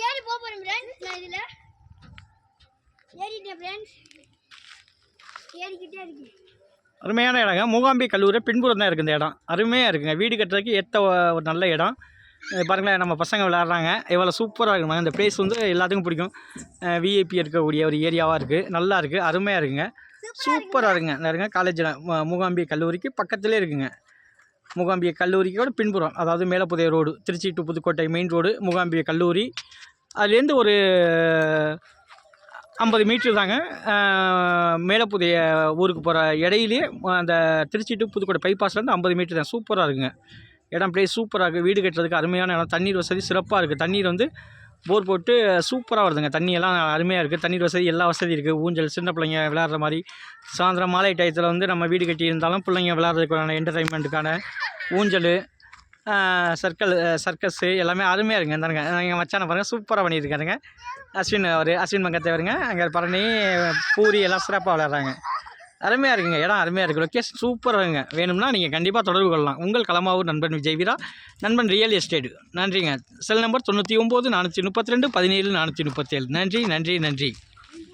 ஏறி போறேன் ஃப்ரெண்ட்ஸ். நான் இதுல ஏறிட்டேன் ஃப்ரெண்ட்ஸ். ஏறிக்கிட்டே இருக்கேன். அருமையான இடங்க. மூகாம்பி கல்லூரி பின்புறம் தான் இருக்குது இந்த இடம். அருமையாக இருக்குங்க. வீடு கட்டுறதுக்கு ஏற்ற ஒரு நல்ல இடம். பாருங்களேன், நம்ம பசங்க விளையாடுறாங்க. எவ்வளோ சூப்பராக இருக்குங்க. இந்த பிளேஸ் வந்து எல்லாத்துக்கும் பிடிக்கும். விஐபி இருக்கக்கூடிய ஒரு ஏரியாவாக இருக்குது. நல்லா இருக்குது, அருமையாக இருக்குங்க. சூப்பராக இருக்குங்க. நிறைய காலேஜில் மூகாம்பி கல்லூரிக்கு பக்கத்துலேயே இருக்குங்க. மூகாம்பிகை கல்லூரிக்கோட பின்புறம், அதாவது மேலப்புதிய road, Trichy to Pudukkottai main road Mookambika கல்லூரி. அதுலேருந்து ஒரு 50 மீட்ரு தாங்க. மேலப்புதிய ஊருக்கு போகிற இடையிலே அந்த திருச்சி டு புதுக்கோட்டை பைபாஸ்லேருந்து 50 மீட்ரு தான். சூப்பராக இருக்குங்க இடம். பிளேஸ் சூப்பராக இருக்குது. வீடு கட்டுறதுக்கு அருமையான இடம். தண்ணீர் வசதி சிறப்பாக இருக்குது. தண்ணீர் வந்து போர் போட்டு சூப்பராக வருதுங்க. தண்ணியெல்லாம் அருமையாக இருக்குது. தண்ணீர் வசதி எல்லா வசதியும் இருக்குது. ஊஞ்சல், சின்ன பிள்ளைங்க விளையாடுற மாதிரி. சாயந்தரம் மாலை டயத்தில் வந்து நம்ம வீடு கட்டி இருந்தாலும் பிள்ளைங்க விளையாடுறதுக்கான என்டர்டைன்மெண்ட்டுக்கான ஊஞ்சல், சர்க்கஸ்ஸு எல்லாமே அருமையாக இருக்குங்க. இந்தாருங்க எங்கள் மச்சானை பாருங்கள், சூப்பராக பண்ணியிருக்காருங்க. அஸ்வின் மங்கத்தேவருங்க. அங்கே பரணி, பூரி எல்லாம் சிறப்பாக விளையாடுறாங்க. அருமையாக இருக்குங்க. இடம் அருமையாக இருக்குது. லொக்கேஷன் சூப்பராக இருக்குங்க. வேணும்னா நீங்கள் கண்டிப்பாக தொடர்பு கொள்ளலாம். உங்கள் களமாவூர் நண்பன் விஜய் வீரா, நண்பன் ரியல் எஸ்டேட். நன்றிங்க. Cell number 99 432 17 437. நன்றி நன்றி நன்றி.